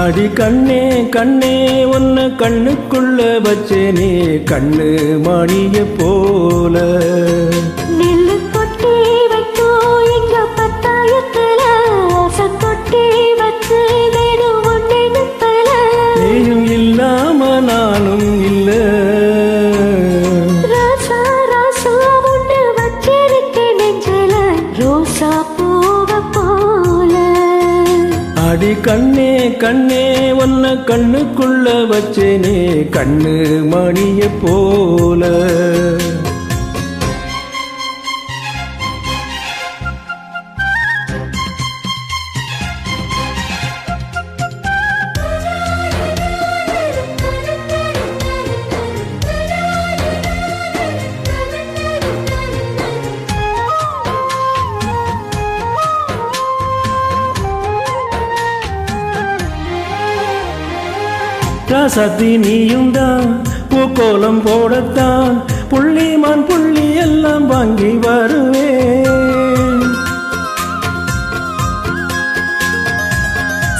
அடி கண்ணே கண்ணே உன்னை கண்ணுக்குள்ள வச்சேனே கண்ணு மணிய போல நெல்லு கொட்டி வைத்தோ எங்க பத்தாயத்துல ஆசை கொட்டி வச்சு வேணும் ஒன்னே நிப்பல நீயும் இல்லாம நானும் இல்ல ராசா ராசா ஒண்ணு வச்சிருக்கேன் நெஞ்சில ரோசா பூவ போல அடி கண்ணே கண்ணே உன்னை கண்ணுக்குள்ள வச்சேனே கண்ணு மணிய போல ராசாத்தி நீயும்தான் பூக்கோலம் போடத்தான் புள்ளிமான் புள்ளி எல்லாம் வாங்கி வருவேன்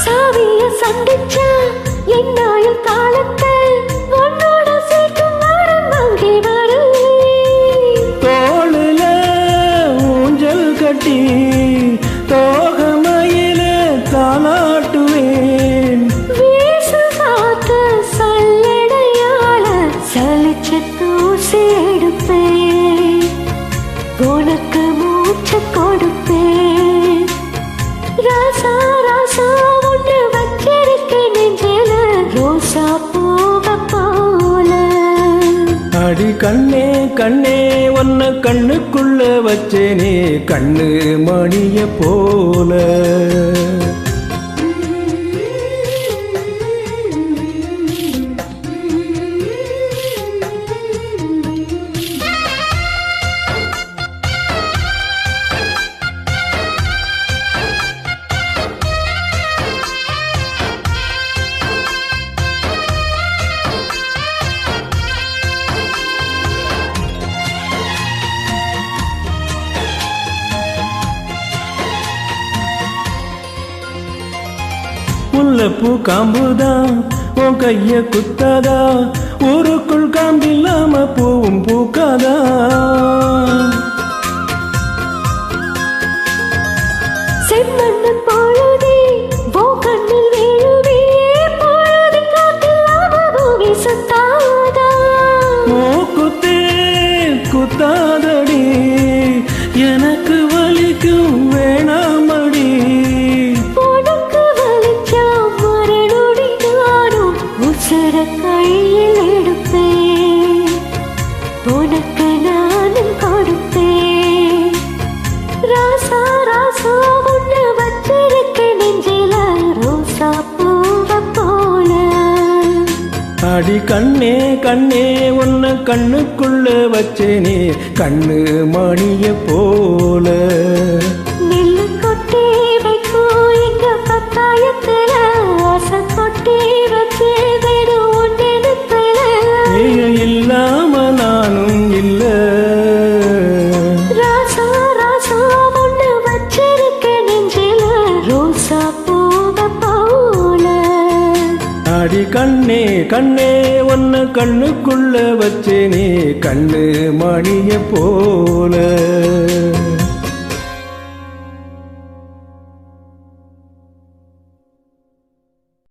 சாவிய சந்திச்ச என்னாயும் காலத்தை உன்னோட சேர்க்கும் நாடம் வாங்கி வருவேன் தோளுல ஊஞ்சல் கட்டி தோகமையில தாளாட்டுவேன் உனக்கு மூச்சு கொடுப்பேன் ராசா ராசா ஒன்று வச்சிருக்கேன் நெஞ்சில ரோசா பூவ போல அடி கண்ணே கண்ணே உன்னை கண்ணுக்குள்ள வச்சேனே கண்ணு மணிய போல முல்லைப்பூ காம்புதான் உன் கைய குத்தாதா ஊருக்குள் காம்பில்லாம பூவும் பூக்காதா செம்மண்ணு பொழுதே ஓ கண்ணில் வேழுவே பொழுது காத்தில்லாம பூமி சுத்தாதா மூக்குத்தே குத்தாதடி எனக்கு வலிக்கும் வேணாமடி கையில் எடுப்பேன் உனக்கு நானும் கொடுப்பேன் ராசா ராசா ஒன்று வச்சிருக்கேன் நெஞ்சில ரோசா பூவ போல அடி கண்ணே கண்ணே உன்னை கண்ணுக்குள்ள வச்சேனே கண்ணு மணிய போல நெல்லு கொட்டி வைக்கோ எங்க பத்தாயத்துல ஆசை கொட்டி வச்சு இல்லாம நானும் இல்ல ராசா ராசா ஒண்ணு வச்சிருக்கேன் நெஞ்சில ரோசா பூவ போல அடி கண்ணே கண்ணே உன்னை கண்ணுக்குள்ள வச்சேனே கண்ணு மணிய போல